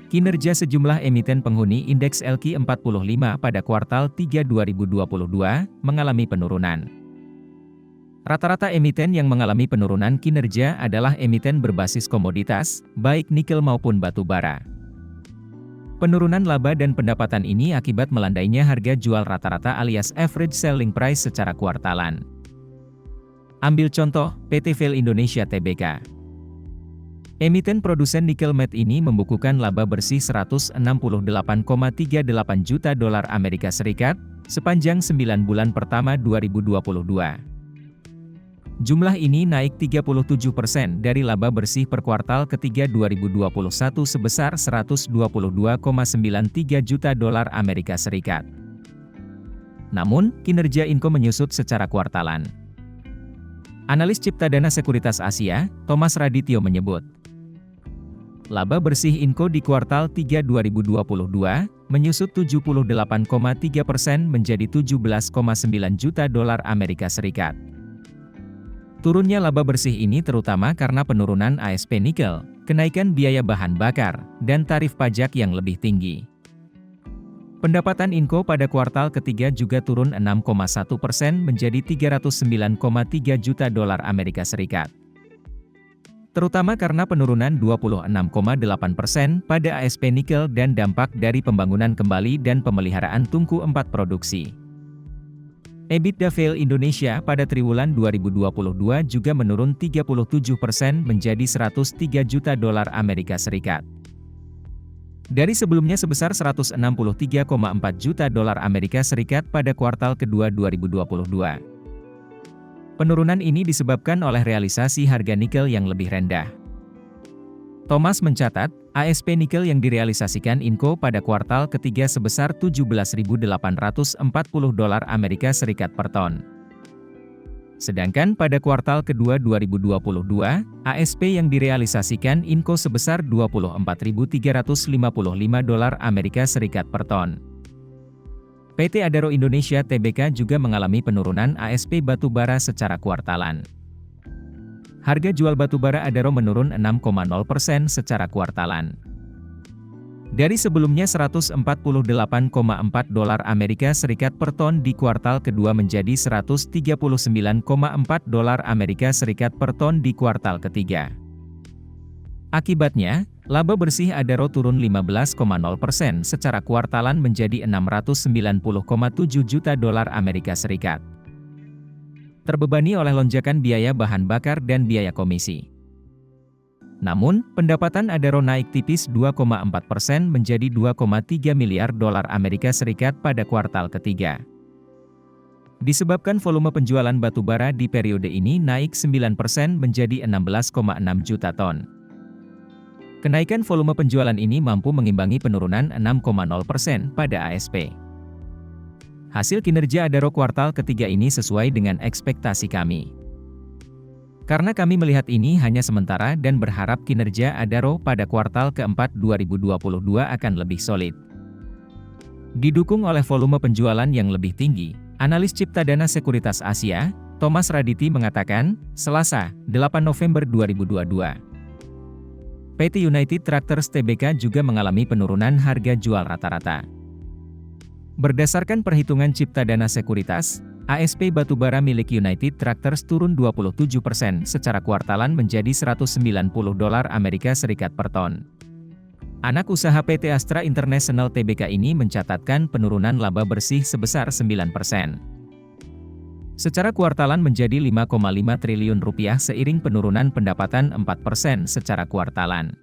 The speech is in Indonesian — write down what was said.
Kinerja sejumlah emiten penghuni indeks LQ45 pada kuartal 3 2022 mengalami penurunan. Rata-rata emiten yang mengalami penurunan kinerja adalah emiten berbasis komoditas, baik nikel maupun batu bara. Penurunan laba dan pendapatan ini akibat melandainya harga jual rata-rata alias average selling price secara kuartalan. Ambil contoh, PT Vail Indonesia Tbk. Emiten produsen nikel matte ini membukukan laba bersih 168,38 juta dolar Amerika Serikat sepanjang 9 bulan pertama 2022. Jumlah ini naik 37% dari laba bersih per kuartal ketiga 2021 sebesar 122,93 juta dolar Amerika Serikat. Namun, kinerja Inco menyusut secara kuartalan. Analis Ciptadana Sekuritas Asia, Thomas Radityo menyebut, laba bersih Inco di kuartal 3 2022 menyusut 78,3% menjadi 17,9 juta dolar Amerika Serikat. Turunnya laba bersih ini terutama karena penurunan ASP nikel, kenaikan biaya bahan bakar, dan tarif pajak yang lebih tinggi. Pendapatan Inco pada kuartal ketiga juga turun 6,1% menjadi 309,3 juta dolar Amerika Serikat. Terutama karena penurunan 26,8% pada ASP nikel dan dampak dari pembangunan kembali dan pemeliharaan tungku 4 produksi. EBITDA Vail Indonesia pada triwulan 2022 juga menurun 37% menjadi 103 juta dolar Amerika Serikat. Dari sebelumnya sebesar 163,4 juta dolar Amerika Serikat pada kuartal kedua 2022. Penurunan ini disebabkan oleh realisasi harga nikel yang lebih rendah. Thomas mencatat, ASP nikel yang direalisasikan Inco pada kuartal ketiga sebesar 17.840 dolar Amerika Serikat per ton. Sedangkan pada kuartal kedua 2022, ASP yang direalisasikan Inco sebesar 24.355 dolar Amerika Serikat per ton. PT Adaro Indonesia Tbk juga mengalami penurunan ASP batubara secara kuartalan. Harga jual batubara Adaro menurun 6,0% secara kuartalan. Dari sebelumnya 148,4 dolar Amerika Serikat per ton di kuartal kedua menjadi 139,4 dolar Amerika Serikat per ton di kuartal ketiga. Akibatnya, laba bersih Adaro turun 15,0% secara kuartalan menjadi 690,7 juta dolar Amerika Serikat. Terbebani oleh lonjakan biaya bahan bakar dan biaya komisi. Namun, pendapatan Adaro naik tipis 2,4% menjadi 2,3 miliar dolar Amerika Serikat pada kuartal ketiga. Disebabkan volume penjualan batubara di periode ini naik 9% menjadi 16,6 juta ton. Kenaikan volume penjualan ini mampu mengimbangi penurunan 6,0% pada ASP. Hasil kinerja Adaro kuartal ketiga ini sesuai dengan ekspektasi kami. Karena kami melihat ini hanya sementara dan berharap kinerja Adaro pada kuartal keempat 2022 akan lebih solid. Didukung oleh volume penjualan yang lebih tinggi, analis Ciptadana Sekuritas Asia, Thomas Radityo mengatakan, Selasa, 8 November 2022. PT United Tractors Tbk juga mengalami penurunan harga jual rata-rata. Berdasarkan perhitungan Ciptadana Sekuritas, ASP batubara milik United Tractors turun 27% secara kuartalan menjadi 190 dolar Amerika Serikat per ton. Anak usaha PT Astra International Tbk ini mencatatkan penurunan laba bersih sebesar 9%. Secara kuartalan menjadi 5,5 triliun rupiah seiring penurunan pendapatan 4% secara kuartalan.